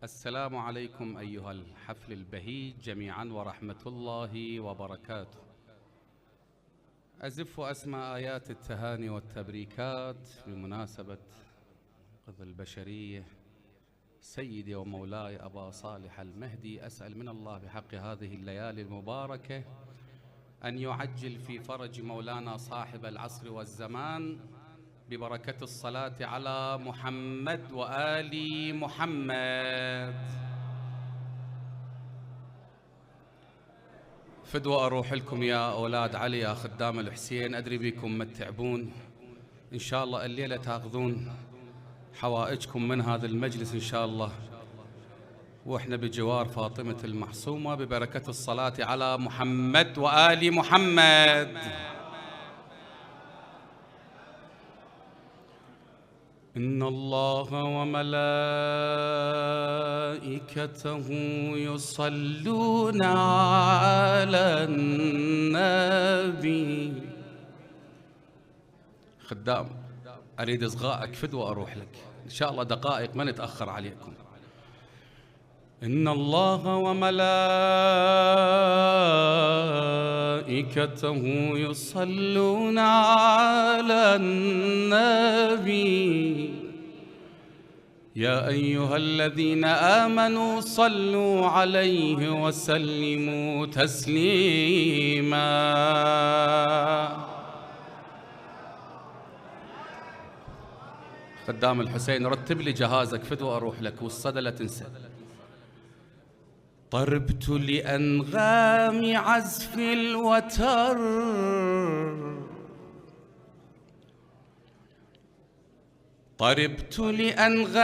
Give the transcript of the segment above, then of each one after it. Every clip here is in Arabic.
السلام عليكم أيها الحفل البهيج جميعا ورحمة الله وبركاته. أزف وأسمع آيات التهاني والتبريكات بمناسبة قضاء البشرية سيدي ومولاي أبا صالح المهدي. أسأل من الله بحق هذه الليالي المباركة أن يعجل في فرج مولانا صاحب العصر والزمان ببركة الصلاة على محمد وآل محمد. فدوى أروح لكم يا أولاد علي يا خدام الحسين، أدري بيكم متعبون، إن شاء الله الليلة تاخذون حوائجكم من هذا المجلس إن شاء الله، وإحنا بجوار فاطمة المحصومة ببركة الصلاة على محمد وآل محمد. إن الله وملائكته يصلون على النبي. خدام أريد إصغائك فدوى أروح لك إن شاء الله، دقائق ما نتأخر عليكم. إن الله وملائكته يصلون على النبي يا أيها الذين آمنوا صلوا عليه وسلموا تسليما. خدام الحسين رتب لي جهازك فدوى أروح لك، والصدى لا تنسى. طربت لأنغام عزف الوتر طربت لأنغام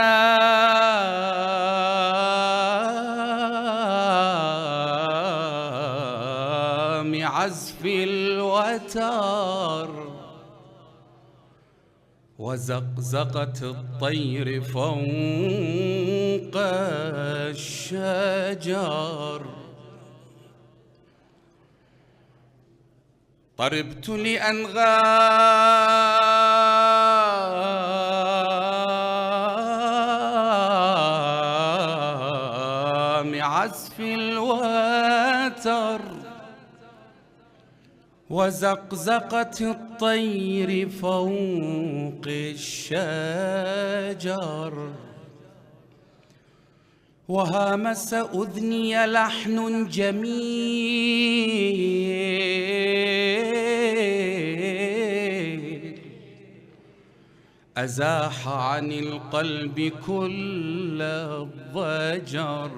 عزف الوتر وزقزقت الطير فوق الشجر. طربت لأنغام عزف الوتر وزقزقت الطير فوق الشجر وهامس أذني لحن جميل أزاح عن القلب كل الضجر.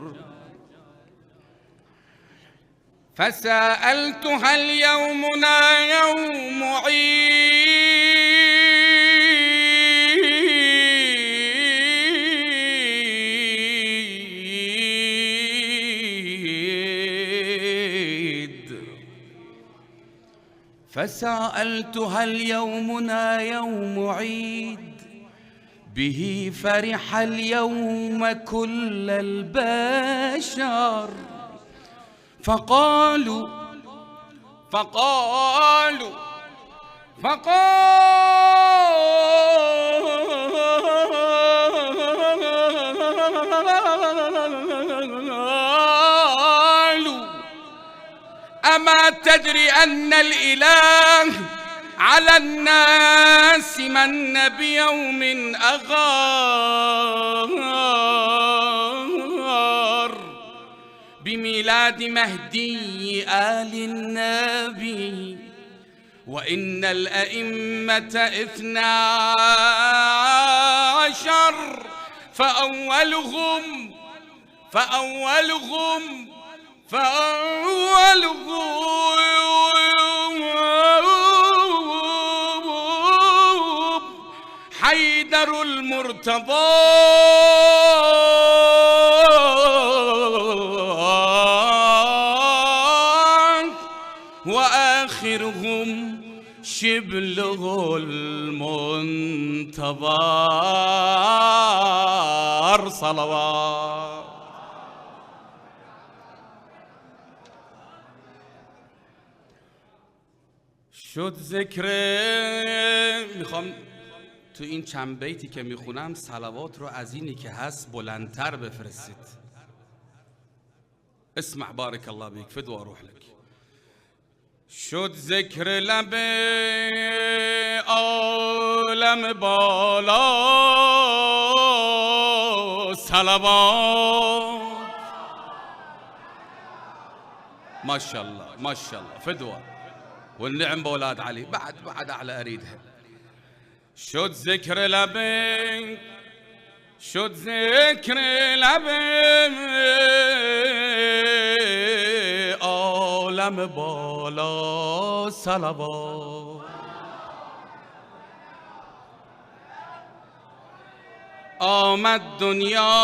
فسألت هل يومنا يوم عيد فسألت هل يومنا يوم عيد به فرح اليوم كل البشر. فقالوا أما تدري أن الإله على الناس من بيوم أغار بميلاد مهدي آل النبي وإن الأئمة 12 فأولهم حيدر المرتضى وآخرهم شبله المنتظر. صلوات. شد ذكره میخوام تو این چند بیتی که میخونم صلوات رو از اینی که هست بلندتر بفرستید. اسمع بارك الله بيك فدوى اروح لك. شد ذکر لب عالم بالا صلوات. ما شاء الله ما شاء الله فدوى والنعم بولاد علي. بعد اعلى اريدها. شد ذکر لب شد ذکر لب عالم بالا صلوات. آمد دنیا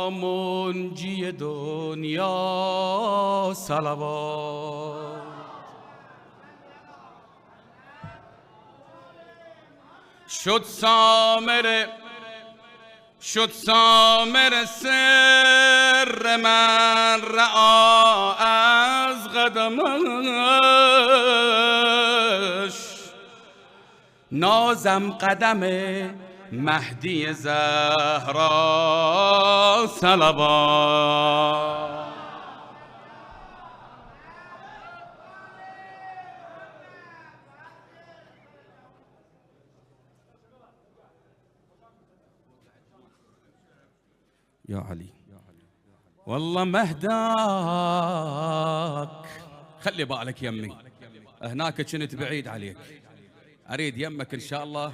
منجی دنیا صلوات. شد سامر سر من رعا از قدمش. نازم قدم مهدی زهرا صلوات. يا علي والله مهداك. خلي بالك يمي هناك كنت بعيد عليك. اريد يمك ان شاء الله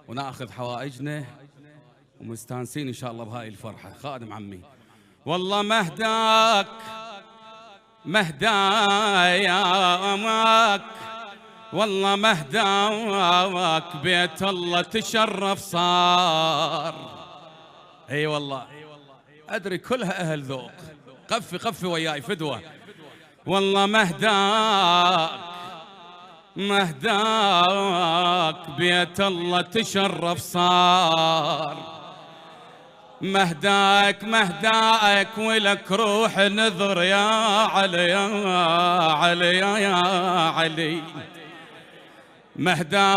وناخذ حوائجنا ومستانسين ان شاء الله بهاي الفرحه. خادم عمي والله مهداك مهداك والله مهداك بيت الله تشرف صار. اي والله ادري كلها اهل ذوق. قفي وياي فدوه. والله مهداك بيت الله تشرف صار. مهداك ولك روح نذر يا علي يا علي يا علي. مهداك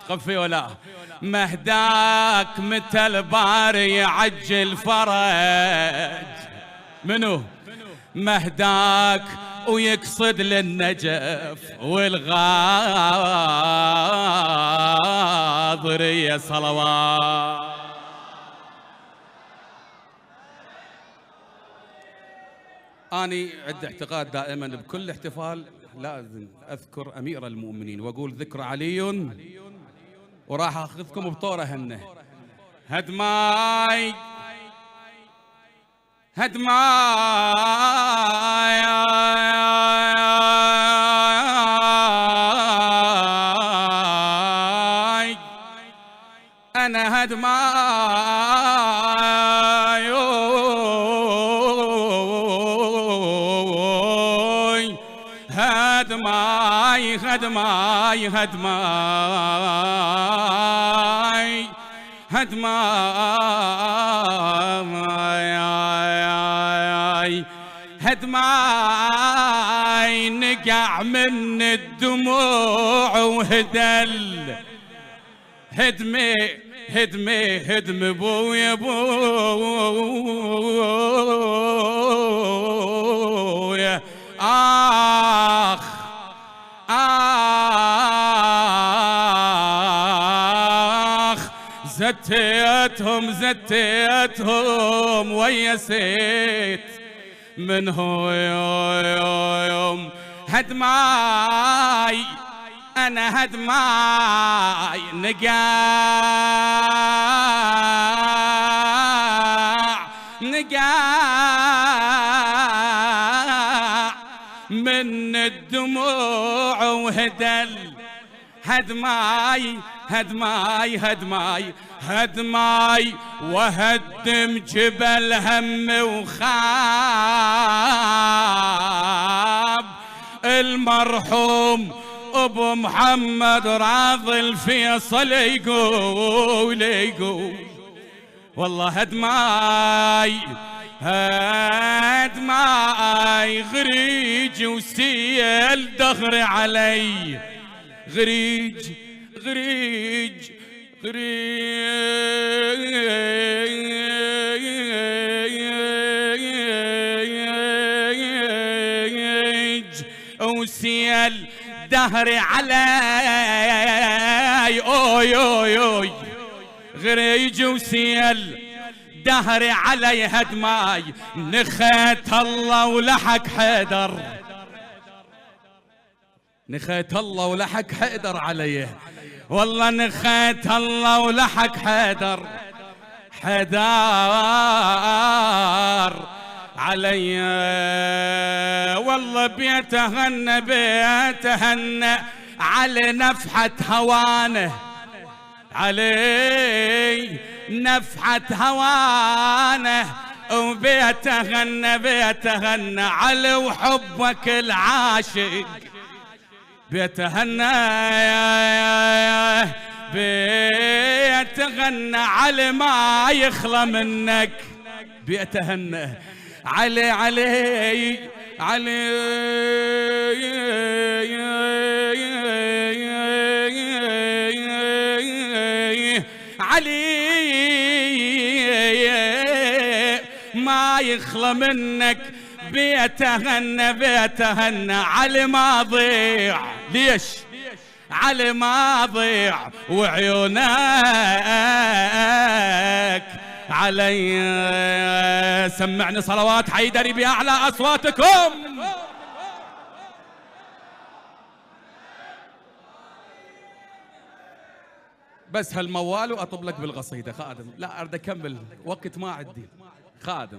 تخفي ولا مهداك متى الباري يعجل فرج. منو مهداك ويقصد للنجف والغاضرية صلوات. أني عندي اعتقاد دائما بكل احتفال لازم أذكر أمير المؤمنين وأقول ذكر علي، وراح أخذكم بطورة هنه. هدماي أنا هدماي نقع من الدموع وهدل. هدمي بويا زتيتهم ويسيت من هو يوم. هدماي أنا هدماي نقاع من الدموع وهدل. هدماي وهدم جبل هم وخاب. المرحوم ابو محمد راضي الفيصل يقول والله هدماي غريج وسيل دغري علي، غريج غريج غريج وسيل دهري علي، اوي اوي اوي غريج وسيل دهري علي هدماي، نخيت الله ولحق حيدر، نخيت الله ولحق حيدر عليه، والله نخيت الله ولحق حيدر، حيدر علي، والله بيتهنى بيتهنى على نفحة هوانه، علي نفحة هوانه، وبيتهنى بيتهنى على وحبك العاشق، بيتهنى بيتغنى على ما يخلى منك، بيتهنى علي علي علي علي ما يخلى منك، بيتهنى بيتهنى على ما ضيع، ليش على ما ضيع وعيونك علي. سمعني صلوات حيدري بأعلى أصواتكم. بس هالموال وأطب لك بالقصيدة خادم، لا أريد أكمل وقت ما عندي، خادم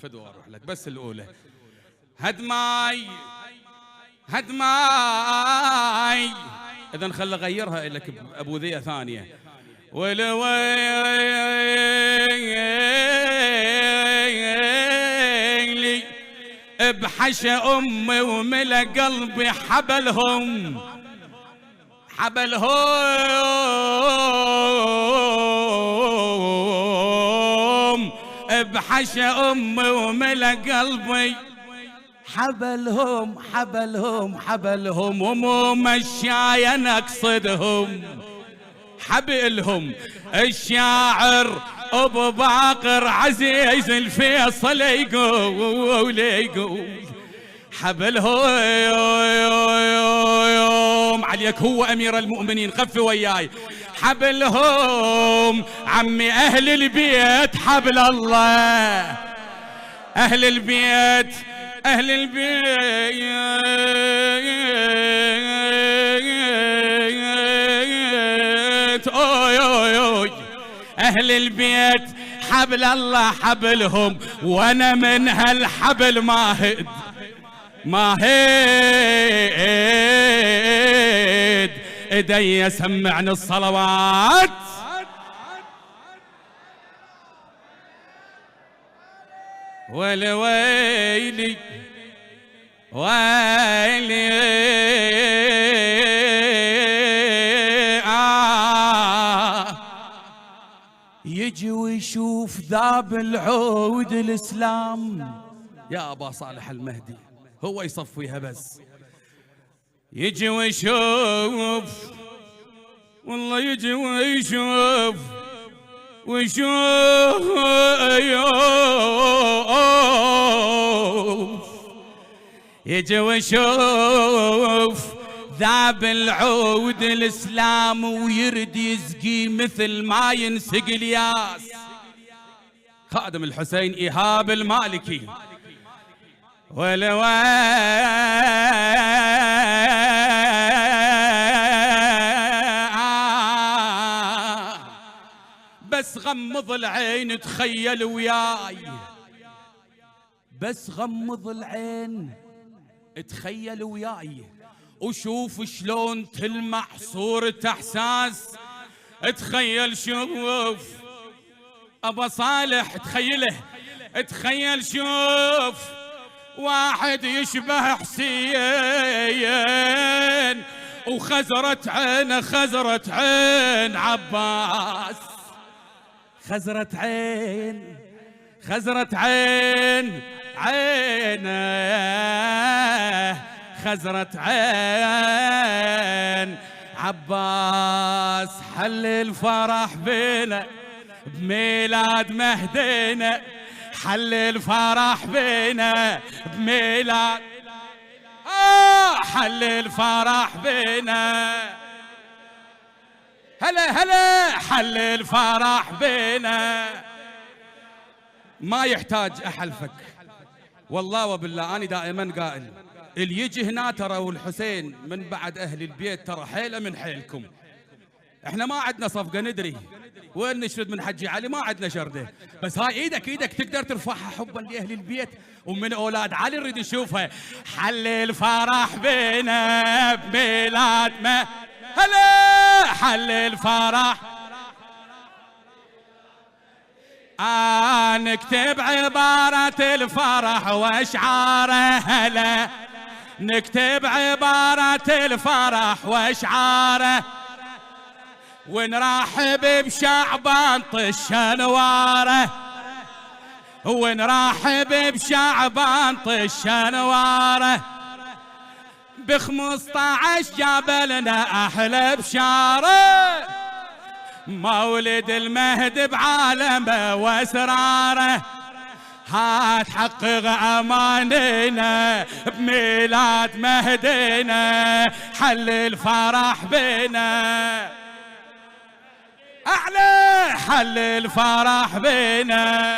فدوى أروح لك، بس الأولى هدماي هدماي، إذن خل أغيرها لك أبو ذية ثانية، ولويلي بحشى أمي وملا قلبي حبلهم حبلهم، بحشى أمي وملا قلبي حبلهم حبلهم حبلهم، ومو مشايا نقصدهم حبلهم. الشاعر ابو باقر عزيز الفيصل يقول حبلهم عليك، هو امير المؤمنين خف وياي، حبلهم عمي اهل البيت حبل الله، اهل البيت اهل البيت اوي اوي اوي اهل البيت حبل الله حبلهم، وانا من هالحبل ما هيد ايدي. سمعني الصلوات. ويلي ويلي يجي ويشوف ذاب العود الإسلام، يا أبا صالح المهدي هو يصفيها، بس يجي ويشوف، والله يجي ويشوف يجي ويشوف ذاب العود الإسلام، ويرد يسقي مثل ما ينسقي الياس. خادم الحسين إيهاب المالكي، بس غمض العين تخيل وياي، بس غمض العين تخيل وياي، وشوف شلون تلمع صورة احساس. تخيل شوف ابا صالح، تخيله تخيل شوف واحد يشبه حسين، وخزرت عين عباس، خزرة عين خزرة عين عينه خزرة عين عباس حل الفرح بينا بميلاد مهدينا حل الفرح بينا بميلاد حل الفرح بينا هلا هلا حل الفرح بينا ما يحتاج أحلفك والله وبالله أنا دائما قائل اللي يجي هنا ترى والحسين من بعد أهل البيت ترى حيلة من حيلكم. احنا ما عندنا صفقة ندري وين نشرد من حجي علي ما عندنا شردة بس هاي ايدك تقدر ترفعها حبا لأهل البيت ومن أولاد علي نريد نشوفها. حل الفرح بينا بميلاد ما هلا حل الفرح نكتب عبارة الفرح واشعاره هلا نكتب عبارة الفرح واشعاره ونرحب بشعبان طش انواره ونرحب بشعبان طش انواره ب15 جاب لنا احلى بشاره مولد المهد بعالمه واسراره هات حقق امانينا بميلاد مهدينا حل الفرح بينا اعلى حل الفرح بينا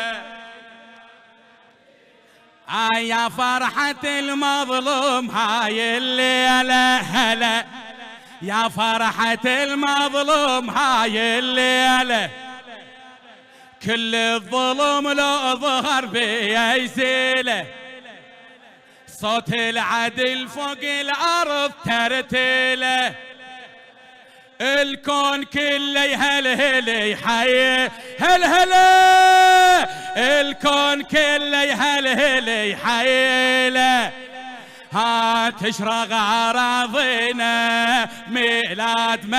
يا فرحة المظلوم هاي الليلة هلا يا فرحة المظلوم هاي الليلة كل الظلم لو ظهر بيا يزيله صوت العدل فوق الأرض ترتيله الكون كله يهلهل يحيي هلهله الكون كله يهلهل يحيله تشرق أراضينا ميلاد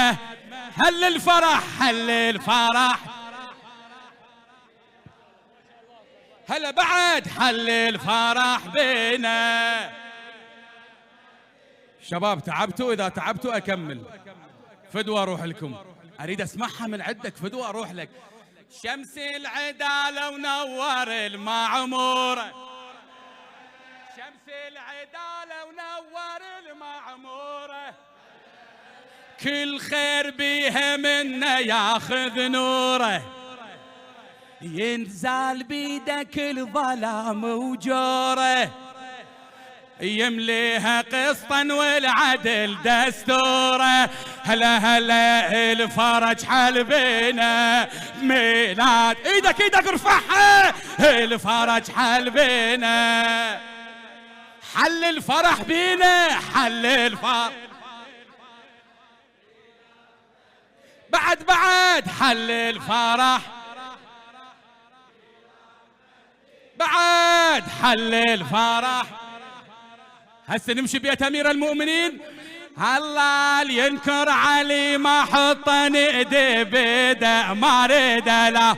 هل الفرح هل الفرح هلا بعد حل الفرح بينا. شباب تعبتوا؟ إذا تعبتوا أكمل فدوى أروح لكم أريد أسمعها من عندك فدوى أروح لك. شمس العدالة ونور المعمورة شمس العدالة ونور المعمورة كل خير بيها منا ياخذ نوره ينزال بيدك الظلام وجوره يمليها قسطا والعدل دستوره هلا هلا الفرج حل بينا ميلاد ايدك ارفعها الفرج حل بينا حل الفرح بينا حل الفرح بعد حل الفرح بعد حل الفرح. هسه نمشي بيت امير المؤمنين الله ينكر علي ما حطن ايدي بيده ما ريد له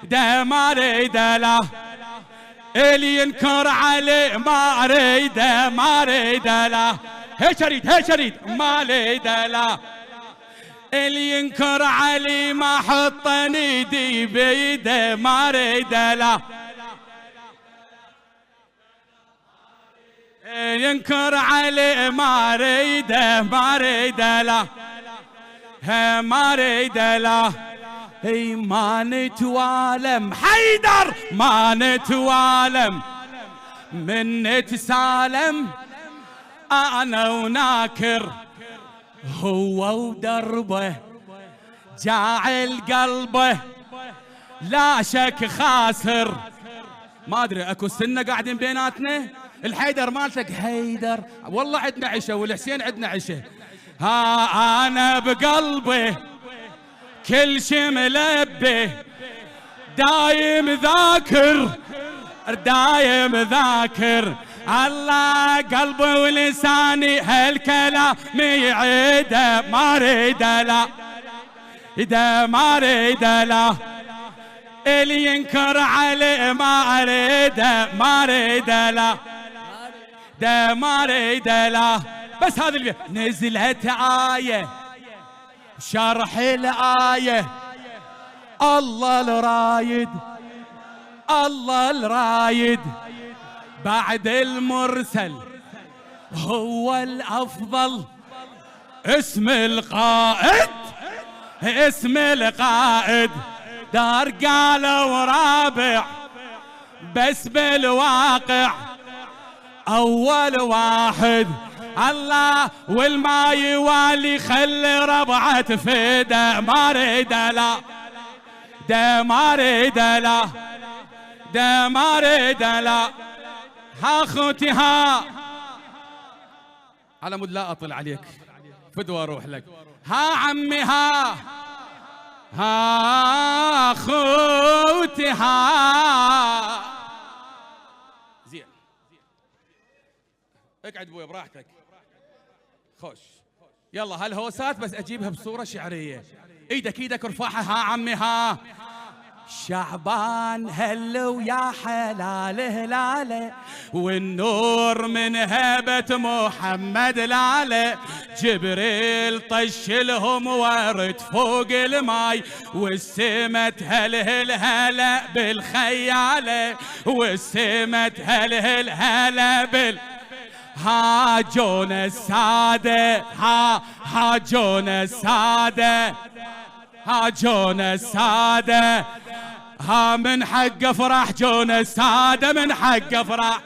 ده ما ريد له اللي ينكر علي ما ريد له هيك اريد ما ريد له اللي ينكر علي ما حطن ايدي بيده ما ريد له ينكر علي ما ريد له ما ريد له ما نتوالم حيدر ما نتوالم من نتسالم انا وناكر هو ودربه جاعل قلبه لا شك خاسر. ما ادري اكو سنه قاعدين بيناتنا الحيدر مالتك حيدر والله عندنا عشاء والحسين عندنا عشاء انا بقلبي كل شي ملبي دايم ذاكر الله قلبي ولساني هالكلام يعيده ما ريد له إذا ما ريد له اللي ينكر عليه ما اريده ما اريده لا ده ما اريده لا. بس هذا اللي نزلت آية شرح الآية الله الرايد الله الرايد بعد المرسل هو الأفضل. اسم القائد اسم القائد دار قالوا رابع بس بالواقع أول واحد الله والما يوالي خلي ربعة تفيده ما ريد لا ده ما ريد لا ده ما ريد لا. ها اخوتي ها على مود لا اطل عليك فدوى اروح لك. ها عمي ها اخوتي ها زين اقعد ابويا براحتك خوش. يلا هالهوسات بس اجيبها بصوره شعريه. ايدك ارفعها. ها عمي ها شعبان هلو يا حلال هلاله والنور من هبة محمد لاله. جبريل طش لهم ورد فوق الماي والسما تهلهل هلا بالخياله والسما تهلهل هلا بال. ها جون الساده ها جون الساده ها جون الساده ها من حق افرح جون الساده من حق افرح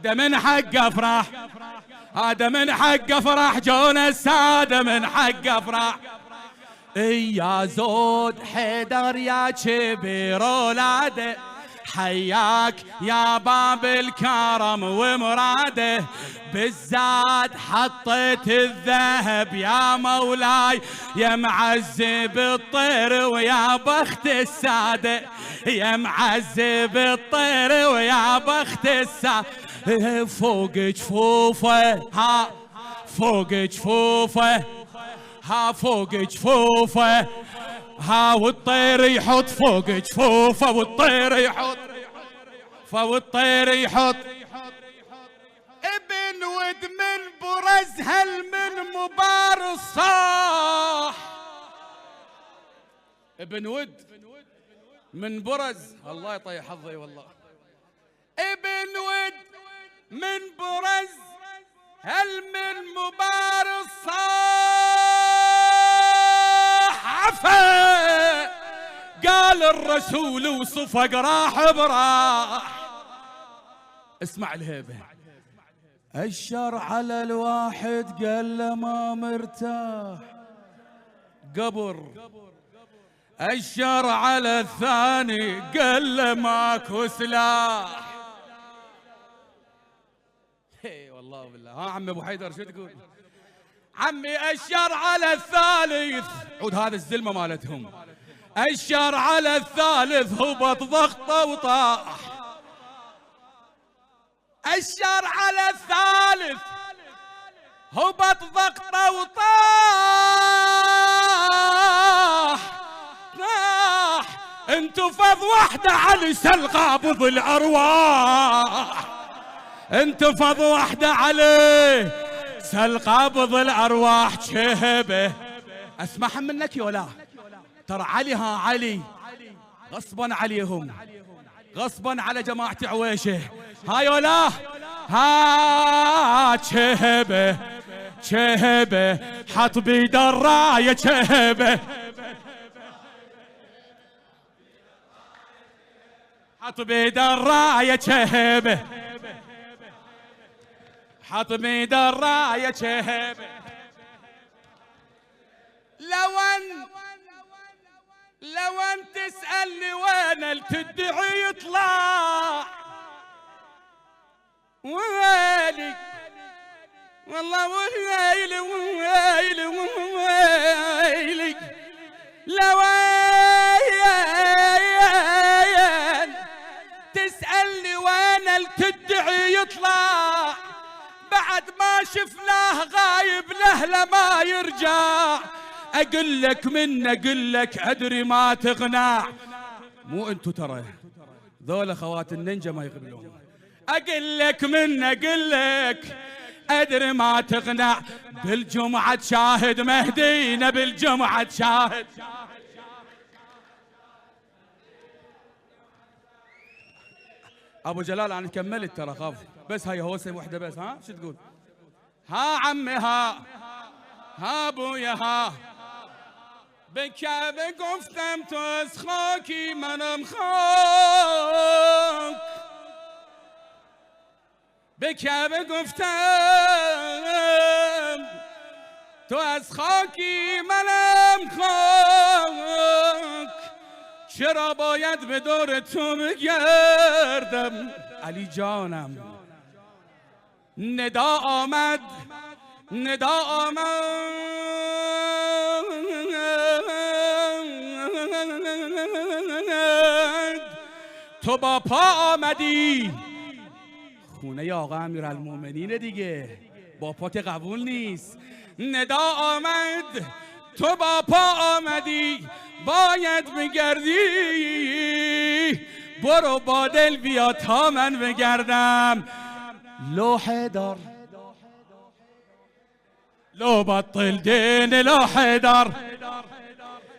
ده من حق افرح هذا من حق افرح جون الساده من حق افرح. يا زود حيدر يا كبير اولاده حياك يا باب الكرم ومراده بالزاد حطيت الذهب يا مولاي يا معذب الطير ويا بخت الساده يا معذب الطير ويا بخت الساده. فوق جفوفه ها فوق جفوفه ها فوق جفوفه ها والطير يحط فوق جفوفه والطير يحط والطير يحط. ابن ود من برز هل من مبار الصاح. ابن ود من برز الله يطيح حظي والله. ابن ود من برز هل من مبار الصاح. عفا قال الرسول وصفق راح براح. اسمع الهيبة. الشر على الواحد قال له ما مرتاح قبر. الشر على الثاني قال له ماكو سلاح. اي والله بالله. ها عمي ابو حيدر شو تقول؟ عمي الشر على الثالث عود هذا الزلمه مالتهم. الشر على الثالث هبط ضغطه وطاح. الشر على الثالث هبط ضغطه وطاح. انتفض وحده على سل قابض الارواح. انتفض وحده عليه سل قابض الارواح. شهبه اسمعها منك يولا ترى علي. ها علي غصبا عليهم غصبا على جماعة عويشه. ها يولا ها شهبه شهبه حط بيد الرايه شهبه حط بيد الرايه شهبه حط بيد الرايه شهبه. لو ان تسألني وين التدعي يطلع ويلي والله ويلي ويلي ويلي. لو تسألني وين التدعي يطلع بعد ما شفناه غايب لهلا ما يرجع. اقول لك من اقول لك ادري ما تقنع مو انتو ترى ذولا خوات النينجا ما يقبلون. اقول لك من اقول لك ادري ما تقنع بالجمعة تشاهد مهدينا بالجمعة تشاهد. ابو جلال انا كملت ترى خاف بس هاي هوسه وحده بس. ها شو تقول؟ ها عمي ها ابويا ها بكعبه گفتم تو از خاکی منم خاک. بکعبه گفتم تو از خاکی منم خاک. چرا باید به دور تو بگردم علی جانم. ندا آمد ندا آمد تو با پا آمدی. خونه آقا امیرالمومنین دیگه با پا که قبول نیست. ندا آمد تو با پا آمدی باید بگردی. برو با دل بیا تا من بگردم. لو حیدر لو بطل دين لو حيدر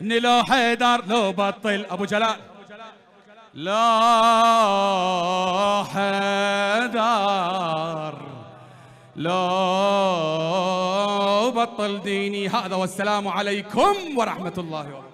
لو حيدر لو بطل ابو جلال لا حيدر لو بطل ديني. هذا والسلام عليكم ورحمة الله وبركاته.